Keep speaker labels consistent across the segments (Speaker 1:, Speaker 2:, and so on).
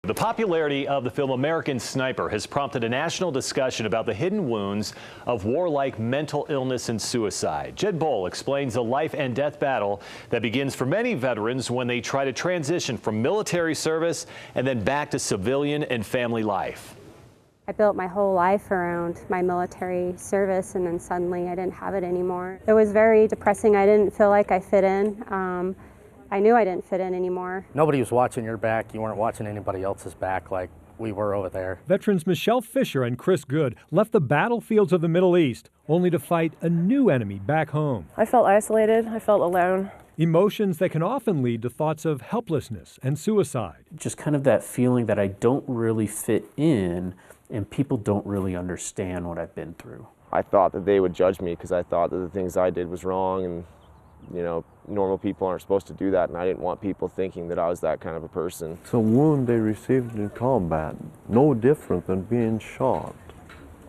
Speaker 1: The popularity of the film American Sniper has prompted a national discussion about the hidden wounds of warlike mental illness and suicide. Jed Bowl explains the life and death battle that begins for many veterans when they try to transition from military service and then back to civilian and family life.
Speaker 2: I built my whole life around my military service, and then suddenly I didn't have it anymore. It was very depressing. I didn't feel like I fit in. I knew I didn't fit in anymore.
Speaker 3: Nobody was watching your back. You weren't watching anybody else's back like we were over there.
Speaker 4: Veterans Michelle Fisher and Chris Good left the battlefields of the Middle East only to fight a new enemy back home.
Speaker 5: I felt isolated. I felt alone.
Speaker 4: Emotions that can often lead to thoughts of helplessness and suicide.
Speaker 6: Just kind of that feeling that I don't really fit in and people don't really understand what I've been through.
Speaker 7: I thought that they would judge me because I thought that the things I did was wrong, and you know, normal people aren't supposed to do that, and I didn't want people thinking that I was that kind of a person.
Speaker 8: It's a wound they received in combat, no different than being shot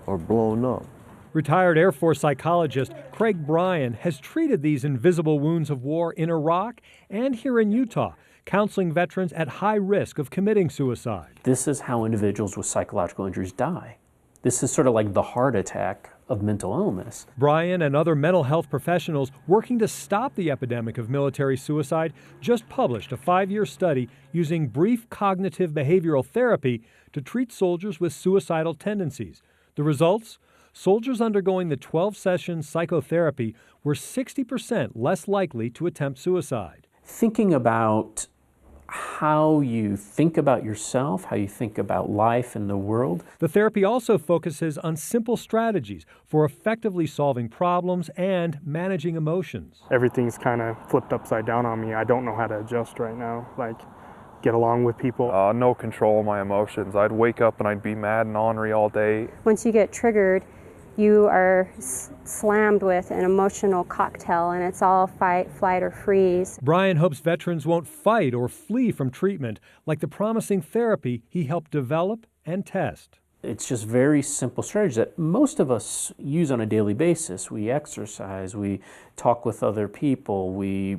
Speaker 8: or blown up.
Speaker 4: Retired Air Force psychologist Craig Bryan has treated these invisible wounds of war in Iraq and here in Utah, counseling veterans at high risk of committing suicide.
Speaker 6: This is how individuals with psychological injuries die. This is sort of like the heart attack of mental illness.
Speaker 4: Bryan and other mental health professionals working to stop the epidemic of military suicide just published a 5-year study using brief cognitive behavioral therapy to treat soldiers with suicidal tendencies. The results? Soldiers undergoing the 12-session psychotherapy were 60% less likely to attempt suicide.
Speaker 6: Thinking about how you think about yourself, how you think about life and the world.
Speaker 4: The therapy also focuses on simple strategies for effectively solving problems and managing emotions.
Speaker 9: Everything's kind of flipped upside down on me. I don't know how to adjust right now, like get along with people.
Speaker 10: No control of my emotions. I'd wake up and I'd be mad and ornery all day.
Speaker 2: Once you get triggered, you are slammed with an emotional cocktail, and it's all fight, flight, or freeze.
Speaker 4: Bryan hopes veterans won't fight or flee from treatment like the promising therapy he helped develop and test.
Speaker 6: It's just very simple strategies that most of us use on a daily basis. We exercise, we talk with other people, we,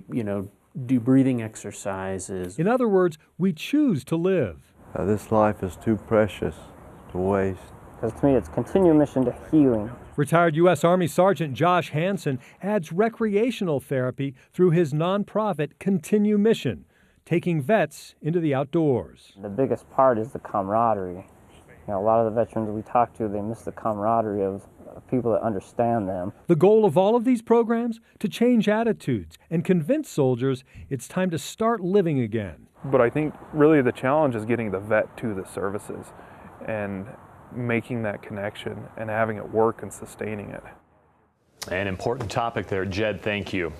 Speaker 6: do breathing exercises.
Speaker 4: In other words, we choose to live.
Speaker 8: This life is too precious to waste.
Speaker 11: Because to me, it's continual mission to healing.
Speaker 4: Retired U.S. Army Sergeant Josh Hansen adds recreational therapy through his nonprofit Continue Mission, taking vets into the outdoors.
Speaker 11: The biggest part is the camaraderie. A lot of the veterans we talk to, they miss the camaraderie of people that understand them.
Speaker 4: The goal of all of these programs? To change attitudes and convince soldiers it's time to start living again.
Speaker 10: But I think really the challenge is getting the vet to the services and making that connection and having it work and sustaining it.
Speaker 1: An important topic there, Jed. Thank you.